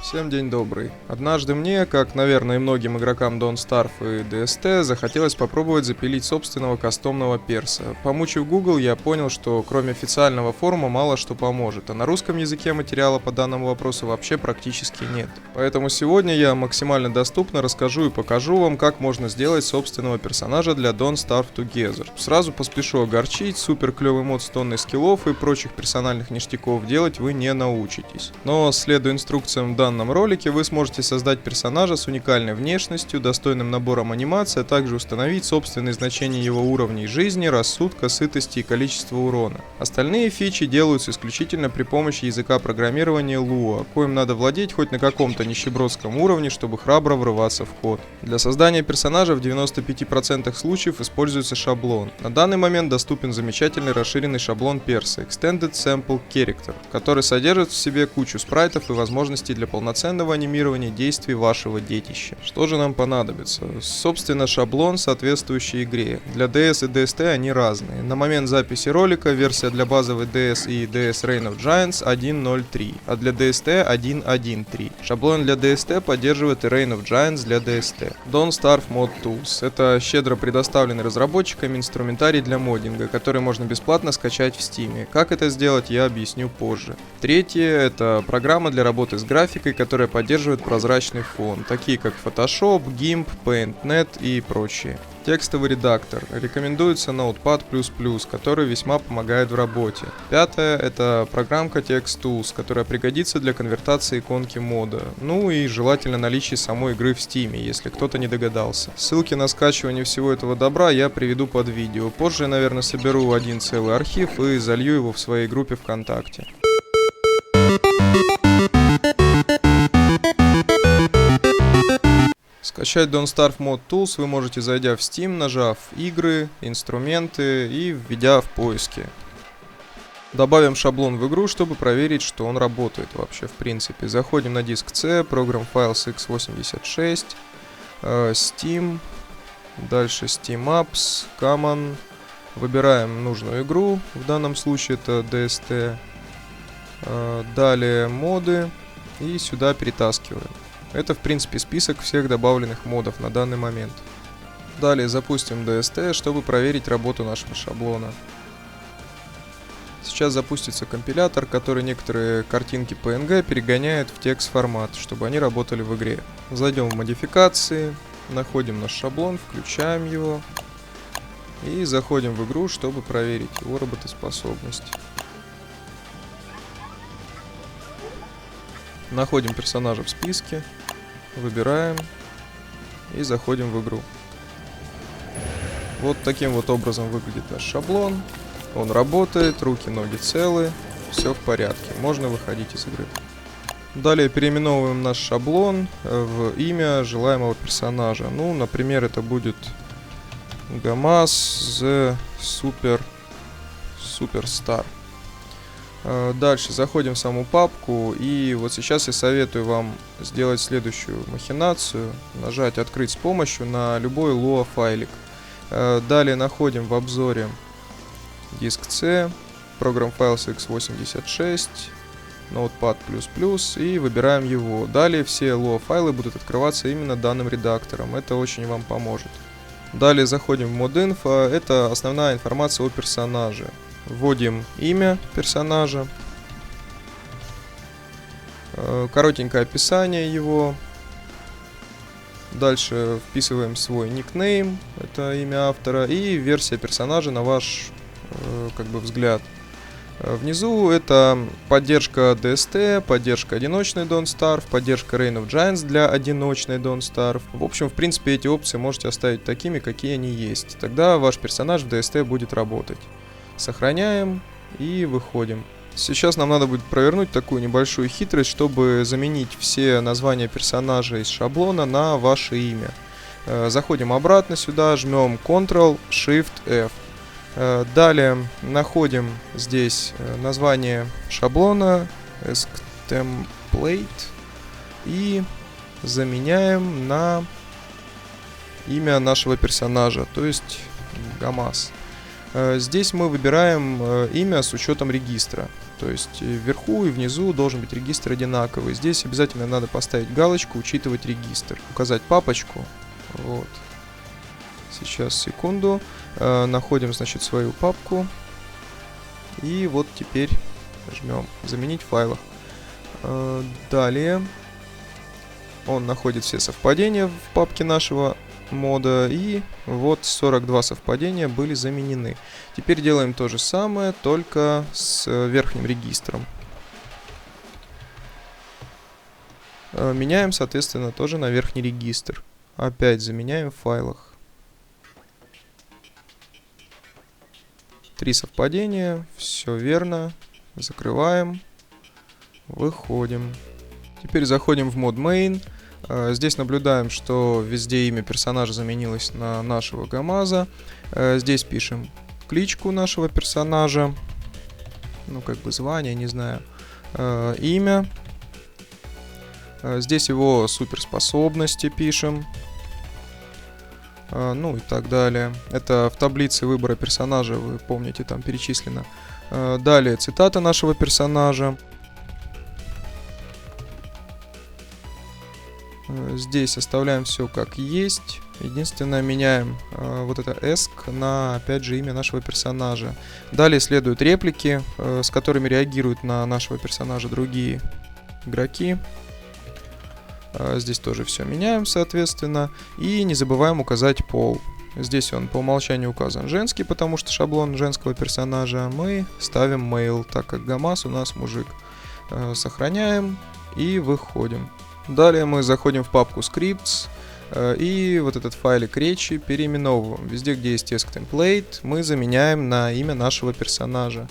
Всем день добрый. Однажды мне, как, наверное, и многим игрокам Don't Starve и DST, захотелось попробовать запилить собственного кастомного перса. Помучив Google, я понял, что кроме официального форума мало что поможет, а на русском языке материала по данному вопросу вообще практически нет. Поэтому сегодня я максимально доступно расскажу и покажу вам, как можно сделать собственного персонажа для Don't Starve Together. Сразу поспешу огорчить, супер клевый мод с тонной скиллов и прочих персональных ништяков делать вы не научитесь. Но, следуя инструкциям в данном ролике, вы сможете создать персонажа с уникальной внешностью, достойным набором анимации, а также установить собственные значения его уровней жизни, рассудка, сытости и количества урона. Остальные фичи делаются исключительно при помощи языка программирования Lua, коим надо владеть хоть на каком-то нищебродском уровне, чтобы храбро врываться в код. Для создания персонажа в 95% случаев используется шаблон. На данный момент доступен замечательный расширенный шаблон перса Extended Sample Character, который содержит в себе кучу спрайтов и возможностей для полноценного анимирования действий вашего детища. Что же нам понадобится? Собственно, шаблон, соответствующий игре. Для DS и DST они разные. На момент записи ролика версия для базовой DS и DS Reign of Giants 1.0.3, а для DST 1.1.3. Шаблон для DST поддерживает и Reign of Giants для DST. Don't Starve Mod Tools — это щедро предоставленный разработчиками инструментарий для моддинга, который можно бесплатно скачать в Steam. Как это сделать, я объясню позже. Третье — это программа для работы с графикой, которая поддерживает прозрачный фон, такие как Photoshop, GIMP, PaintNet и прочие. Текстовый редактор. Рекомендуется Notepad++, который весьма помогает в работе. Пятое — это программка TextTools, которая пригодится для конвертации иконки мода. Ну и желательно наличие самой игры в Steam, если кто-то не догадался. Ссылки на скачивание всего этого добра я приведу под видео. Позже я, наверное, соберу один целый архив и залью его в своей группе ВКонтакте. Скачать Don't Starve Mod Tools вы можете, зайдя в Steam, нажав «Игры», «Инструменты» и введя в поиске. Добавим шаблон в игру, чтобы проверить, что он работает вообще в принципе. Заходим на диск C, Program Files x86, Steam, дальше Steam Apps, Common. Выбираем нужную игру, в данном случае это DST. Далее моды и сюда перетаскиваем. Это в принципе список всех добавленных модов на данный момент. Далее запустим DST, чтобы проверить работу нашего шаблона. Сейчас запустится компилятор, который некоторые картинки PNG перегоняет в текст формат, чтобы они работали в игре. Зайдем в модификации, находим наш шаблон, включаем его и заходим в игру, чтобы проверить его работоспособность. Находим персонажа в списке, выбираем и заходим в игру. Вот таким вот образом выглядит наш шаблон. Он работает, руки, ноги целы, все в порядке, можно выходить из игры. Далее переименовываем наш шаблон в имя желаемого персонажа. Ну, например, это будет Gamaz the Superstar. Дальше заходим в саму папку, и вот сейчас я советую вам сделать следующую махинацию: нажать «Открыть с помощью» на любой Lua файлик. Далее находим в обзоре диск C, Program Files x86, Notepad++, и выбираем его. Далее все Lua файлы будут открываться именно данным редактором, это очень вам поможет. Далее заходим в ModInfo, это основная информация о персонаже. Вводим имя персонажа, коротенькое описание его. Дальше вписываем свой никнейм, это имя автора, и версия персонажа на ваш взгляд. Внизу это поддержка DST, поддержка одиночной Don't Starve, поддержка Reign of Giants для одиночной Don't Starve. В общем, в принципе, эти опции можете оставить такими, какие они есть. Тогда ваш персонаж в DST будет работать. Сохраняем и выходим. Сейчас нам надо будет провернуть такую небольшую хитрость, чтобы заменить все названия персонажа из шаблона на ваше имя. Заходим обратно сюда, жмем Ctrl-Shift-F. Далее находим здесь название шаблона EskTemplate и заменяем на имя нашего персонажа, то есть Gamaz. Здесь мы выбираем имя с учетом регистра. То есть вверху и внизу должен быть регистр одинаковый. Здесь обязательно надо поставить галочку «Учитывать регистр». Указать папочку. Вот. Сейчас, секунду. Находим, значит, свою папку. И вот теперь жмем «Заменить в файлах». Далее он находит все совпадения в папке нашего мода, и вот 42 совпадения были заменены. Теперь делаем то же самое, только с верхним регистром. Меняем, соответственно, тоже на верхний регистр. Опять заменяем в файлах. 3 совпадения, все верно. Закрываем, выходим. Теперь заходим в мод main. Здесь наблюдаем, что везде имя персонажа заменилось на нашего ГАМАЗа. Здесь пишем кличку нашего персонажа. Ну, как бы звание, не знаю. Имя. Здесь его суперспособности пишем. Ну и так далее. Это в таблице выбора персонажа, вы помните, там перечислено. Далее цитата нашего персонажа. Здесь оставляем все как есть. Единственное, меняем вот это ESC на, опять же, имя нашего персонажа. Далее следуют реплики, с которыми реагируют на нашего персонажа другие игроки. Здесь тоже все меняем, соответственно. И не забываем указать пол. Здесь он по умолчанию указан женский, потому что шаблон женского персонажа. Мы ставим male, так как ГАМАЗ у нас мужик. Сохраняем и выходим. Далее мы заходим в папку Scripts и вот этот файлик речи переименовываем. Везде, где есть ESC-темплейт, мы заменяем на имя нашего персонажа.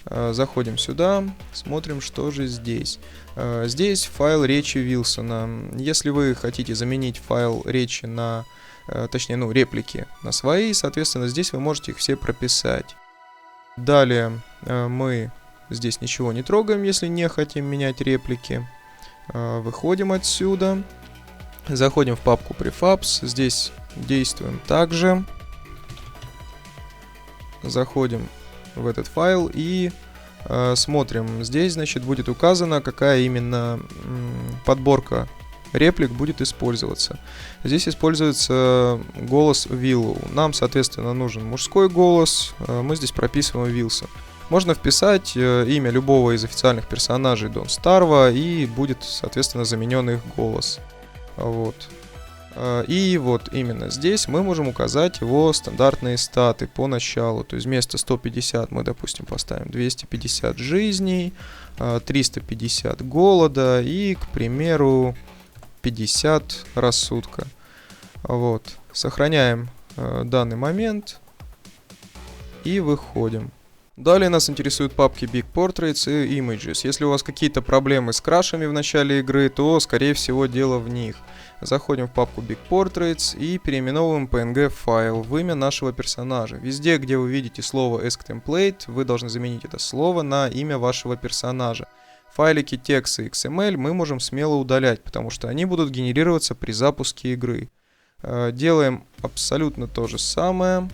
Заходим сюда, смотрим, что же здесь. Здесь файл речи Вилсона. Если вы хотите заменить файл речи на, точнее, ну, реплики на свои, соответственно, здесь вы можете их все прописать. Далее мы здесь ничего не трогаем, если не хотим менять реплики. Выходим отсюда, заходим в папку Prefabs, здесь действуем также. Заходим в этот файл и смотрим. Здесь, значит, будет указано, какая именно подборка реплик будет использоваться. Здесь используется голос Willow. Нам, соответственно, нужен мужской голос. Мы здесь прописываем Wilson. Можно вписать имя любого из официальных персонажей Don't Starve, и будет, соответственно, заменен их голос. Вот. И вот именно здесь мы можем указать его стандартные статы по началу. То есть вместо 150 мы, допустим, поставим 250 жизней, 350 голода и, к примеру, 50 рассудка. Вот. Сохраняем данный момент и выходим. Далее нас интересуют папки Big Portraits и Images. Если у вас какие-то проблемы с крашами в начале игры, то, скорее всего, дело в них. Заходим в папку Big Portraits и переименовываем PNG файл в имя нашего персонажа. Везде, где вы видите слово ESC-template, вы должны заменить это слово на имя вашего персонажа. Файлики текста и XML мы можем смело удалять, потому что они будут генерироваться при запуске игры. Делаем абсолютно то же самое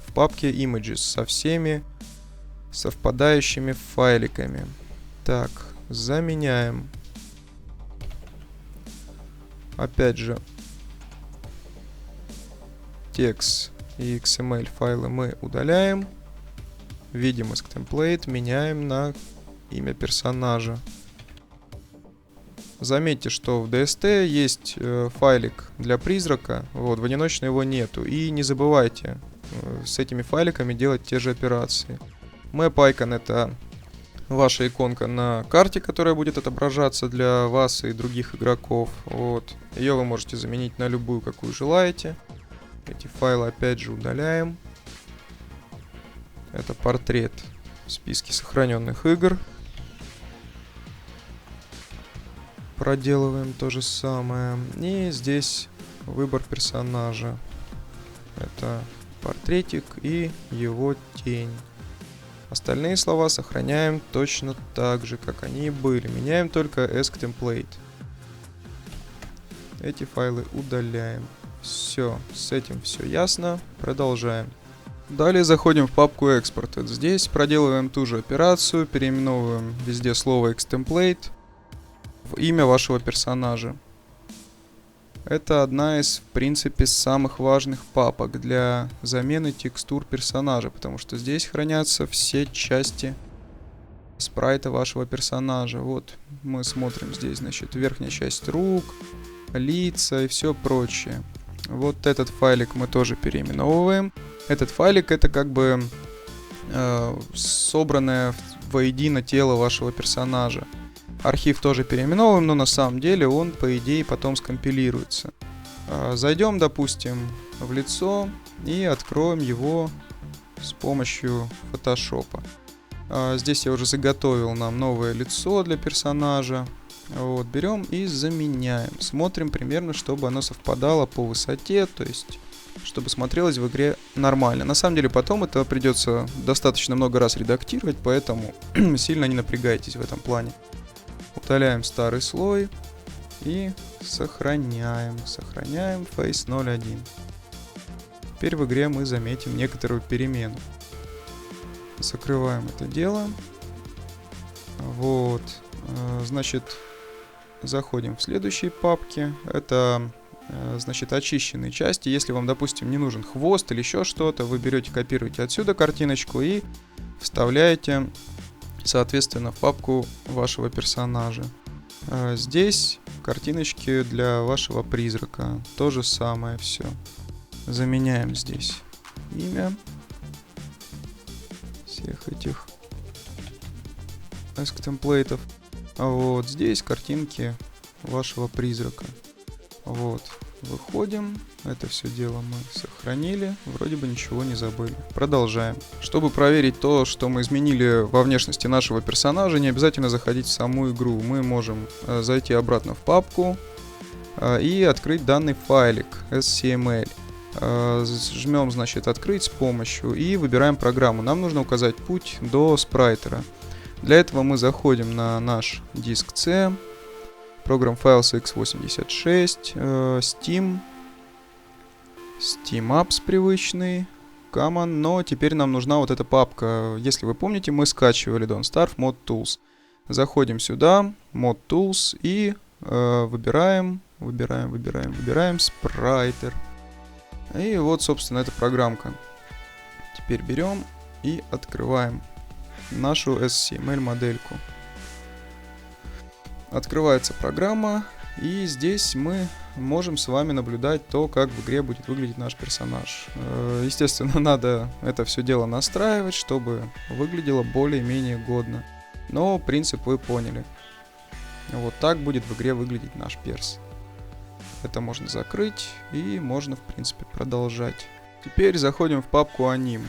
в папке Images со всеми совпадающими файликами. Так, заменяем. Опять же, текст и XML файлы мы удаляем. Видим ESC-template, меняем на имя персонажа. Заметьте, что в DST есть файлик для призрака, вот, в одиночной его нету. И не забывайте с этими файликами делать те же операции. Map Icon — это ваша иконка на карте, которая будет отображаться для вас и других игроков. Вот. Ее вы можете заменить на любую, какую желаете. Эти файлы опять же удаляем. Это портрет в списке сохраненных игр. Проделываем то же самое. И здесь выбор персонажа. Это портретик и его тень. Остальные слова сохраняем точно так же, как они и были. Меняем только ESC-template. Эти файлы удаляем. Все, с этим все ясно. Продолжаем. Далее заходим в папку Exported. Здесь проделываем ту же операцию, переименовываем везде слово Xtemplate в имя вашего персонажа. Это одна из, в принципе, самых важных папок для замены текстур персонажа, потому что здесь хранятся все части спрайта вашего персонажа. Вот мы смотрим здесь, значит, верхняя часть рук, лица и все прочее. Вот этот файлик мы тоже переименовываем. Этот файлик это как бы собранное воедино тело вашего персонажа. Архив тоже переименовываем, но на самом деле он, по идее, потом скомпилируется. Зайдем, допустим, в лицо и откроем его с помощью фотошопа. Здесь я уже заготовил нам новое лицо для персонажа. Вот, берем и заменяем. Смотрим примерно, чтобы оно совпадало по высоте, то есть чтобы смотрелось в игре нормально. На самом деле потом это придется достаточно много раз редактировать, поэтому сильно не напрягайтесь в этом плане. Удаляем старый слой и сохраняем. Сохраняем Face 01. Теперь в игре мы заметим некоторую перемену. Закрываем это дело. Вот. Значит, заходим в следующие папки. Это, значит, очищенные части. Если вам, допустим, не нужен хвост или еще что-то, вы берете, копируете отсюда картиночку и вставляете, соответственно, в папку вашего персонажа. Здесь картиночки для вашего призрака. То же самое все. Заменяем здесь имя всех этих темплейтов. А вот здесь картинки вашего призрака. Вот. Выходим. Это все дело мы сохранили. Вроде бы ничего не забыли. Продолжаем. Чтобы проверить то, что мы изменили во внешности нашего персонажа, не обязательно заходить в саму игру. Мы можем зайти обратно в папку и открыть данный файлик SCML. Жмем, значит, открыть с помощью и выбираем программу. Нам нужно указать путь до спрайтера. Для этого мы заходим на наш диск C, Program Files x86, Steam Apps привычный, Common, но теперь нам нужна вот эта папка. Если вы помните, мы скачивали Don't Starve Mod Tools. Заходим сюда, Mod Tools и выбираем спрайтер. И вот, собственно, эта программка. Теперь берем и открываем нашу SCML модельку. Открывается программа, и здесь мы можем с вами наблюдать то, как в игре будет выглядеть наш персонаж. Естественно, надо это все дело настраивать, чтобы выглядело более-менее годно. Но принцип вы поняли. Вот так будет в игре выглядеть наш перс. Это можно закрыть и можно, в принципе, продолжать. Теперь заходим в папку Anim.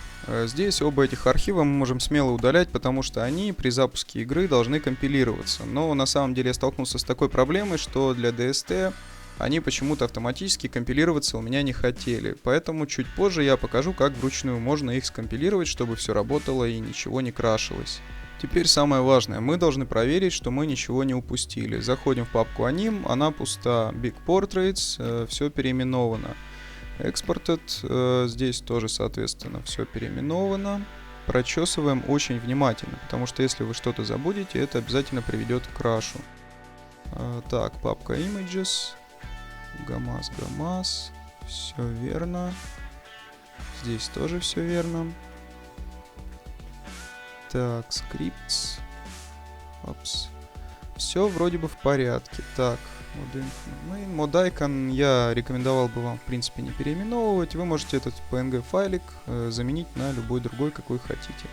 Здесь оба этих архива мы можем смело удалять, потому что они при запуске игры должны компилироваться. Но на самом деле я столкнулся с такой проблемой, что для DST они почему-то автоматически компилироваться у меня не хотели. Поэтому чуть позже я покажу, как вручную можно их скомпилировать, чтобы все работало и ничего не крашилось. Теперь самое важное. Мы должны проверить, что мы ничего не упустили. Заходим в папку Anim, она пуста. Big Portraits, все переименовано. Exported, здесь тоже, соответственно, все переименовано. Прочесываем очень внимательно, потому что если вы что-то забудете, это обязательно приведет к крашу. Так, папка Images, ГАМАЗ, все верно. Здесь тоже все верно. Так, Scripts, все вроде бы в порядке. Так, Mod Icon я рекомендовал бы вам, в принципе, не переименовывать. Вы можете этот PNG файлик заменить на любой другой, какой хотите.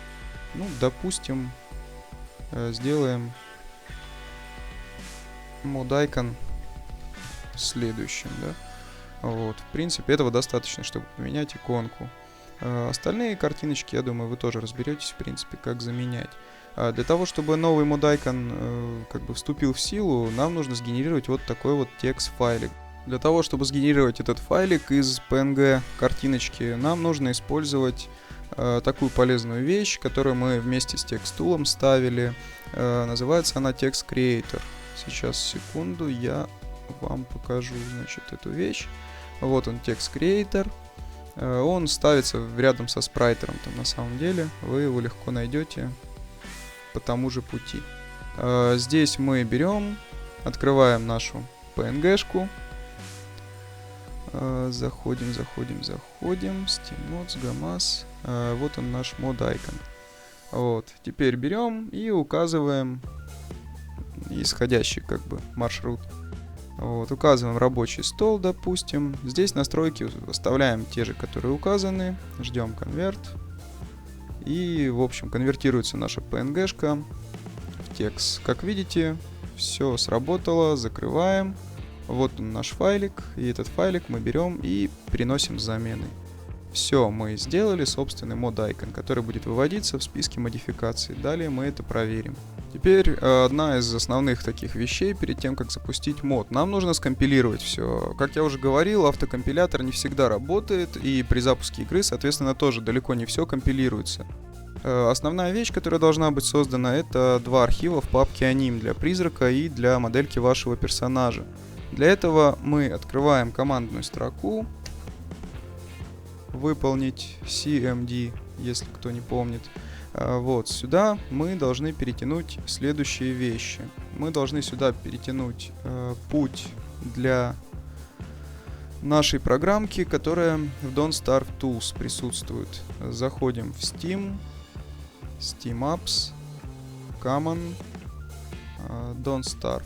Ну, допустим, сделаем Mod Icon следующим, да. Вот, в принципе, этого достаточно, чтобы поменять иконку. Остальные картиночки, я думаю, вы тоже разберетесь, в принципе, как заменять. Для того, чтобы новый Mod Icon как бы вступил в силу, нам нужно сгенерировать вот такой вот текст-файлик. Для того, чтобы сгенерировать этот файлик из PNG картиночки, нам нужно использовать такую полезную вещь, которую мы вместе с текст-тулом ставили. Называется она Text Creator. Сейчас, секунду, я вам покажу, значит, эту вещь. Вот он, Text Creator. Он ставится рядом со спрайтером, там на самом деле. Вы его легко найдете по тому же пути. Здесь мы берем, открываем нашу PNG-шку. Заходим. SteamNodes, GAMAS. Вот он наш мод icon. Вот. Теперь берем и указываем исходящий как бы маршрут. Вот. Указываем рабочий стол, допустим. Здесь настройки оставляем те же, которые указаны. Ждем конверт. И, в общем, конвертируется наша PNG-шка в текст. Как видите, все сработало. Закрываем. Вот он наш файлик. И этот файлик мы берем и переносим с заменой. Все, мы сделали собственный мод icon, который будет выводиться в списке модификаций. Далее мы это проверим. Теперь одна из основных таких вещей перед тем, как запустить мод. Нам нужно скомпилировать все. Как я уже говорил, автокомпилятор не всегда работает, и при запуске игры, соответственно, тоже далеко не все компилируется. Основная вещь, которая должна быть создана, это два архива в папке anim для призрака и для модельки вашего персонажа. Для этого мы открываем командную строку, выполнить cmd, если кто не помнит. Вот сюда мы должны перетянуть следующие вещи. Мы должны сюда перетянуть путь для нашей программки, которая в Don't Starve Tools присутствует. Заходим в Steam, Steam Apps, Common, Don't Starve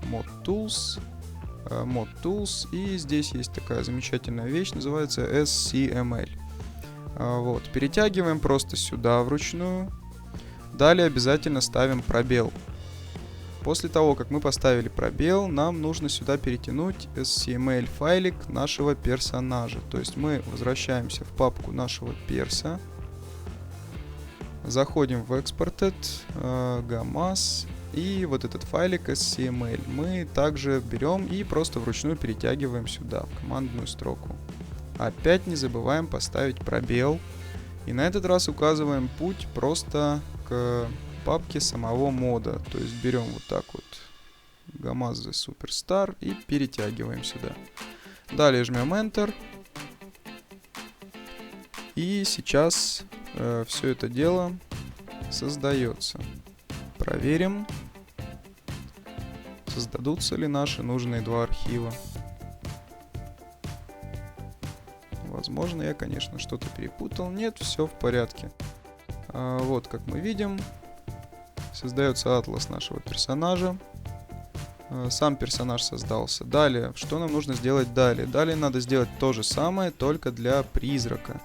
Mod Tools, и здесь есть такая замечательная вещь, называется SCML. Вот, перетягиваем просто сюда вручную. Далее обязательно ставим пробел. После того, как мы поставили пробел, нам нужно сюда перетянуть SCML файлик нашего персонажа. То есть мы возвращаемся в папку нашего перса. Заходим в Exported, GAMAS. И вот этот файлик SCML мы также берем и просто вручную перетягиваем сюда, в командную строку. Опять не забываем поставить пробел. И на этот раз указываем путь просто к папке самого мода. То есть берем вот так вот GAMAS The Superstar и перетягиваем сюда. Далее жмем Enter. И сейчас все это дело создается. Проверим, создадутся ли наши нужные два архива. Возможно, я, конечно, что-то перепутал. Нет, все в порядке. Вот, как мы видим, создается атлас нашего персонажа. Сам персонаж создался. Далее, что нам нужно сделать далее? Далее надо сделать то же самое, только для призрака.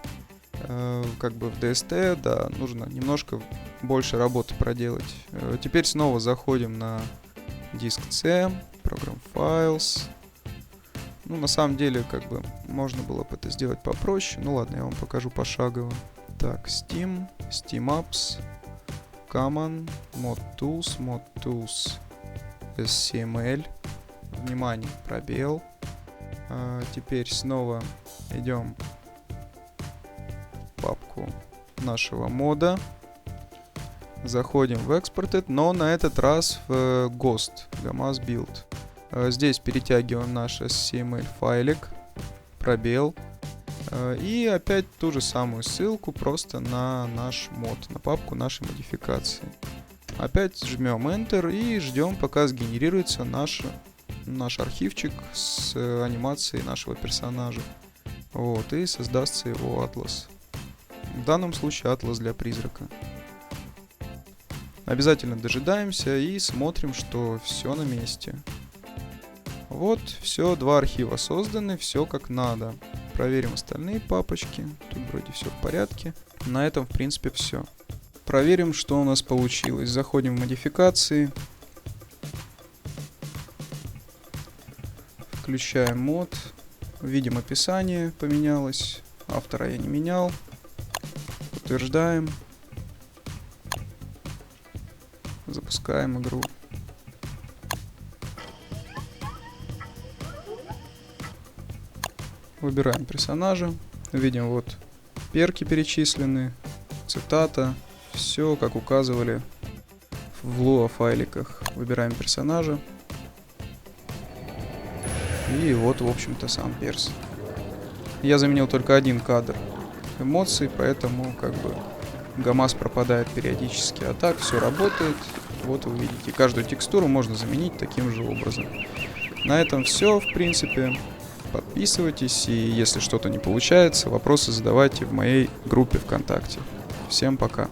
Как бы в DST, да, нужно немножко больше работы проделать. Теперь снова заходим на диск C, Program Files. Ну, на самом деле, как бы, можно было бы это сделать попроще. Ну ладно, я вам покажу пошагово. Так, Steam, Steam Apps, Common, Mod Tools, SCML. Внимание, пробел. Теперь снова идем в папку нашего мода. Заходим в Exported, но на этот раз в Ghost, GAMAS Build. Здесь перетягиваем наш SCML файлик, пробел. И опять ту же самую ссылку просто на наш мод, на папку нашей модификации. Опять жмем Enter и ждем, пока сгенерируется наш архивчик с анимацией нашего персонажа. Вот, и создастся его атлас. В данном случае атлас для призрака. Обязательно дожидаемся и смотрим, что все на месте. Вот, все, два архива созданы, все как надо. Проверим остальные папочки. Тут вроде все в порядке. На этом, в принципе, все. Проверим, что у нас получилось. Заходим в модификации. Включаем мод. Видим, описание поменялось. Автора я не менял. Подтверждаем. Запускаем игру. Выбираем персонажа. Видим, вот перки перечислены, цитата. Все, как указывали в Lua файликах. Выбираем персонажа. И вот, в общем-то, сам перс. Я заменил только один кадр эмоций, поэтому как бы ГАМАЗ пропадает периодически. А так все работает. Вот вы видите, каждую текстуру можно заменить таким же образом. На этом все, в принципе. Подписывайтесь, и если что-то не получается, вопросы задавайте в моей группе ВКонтакте. Всем пока.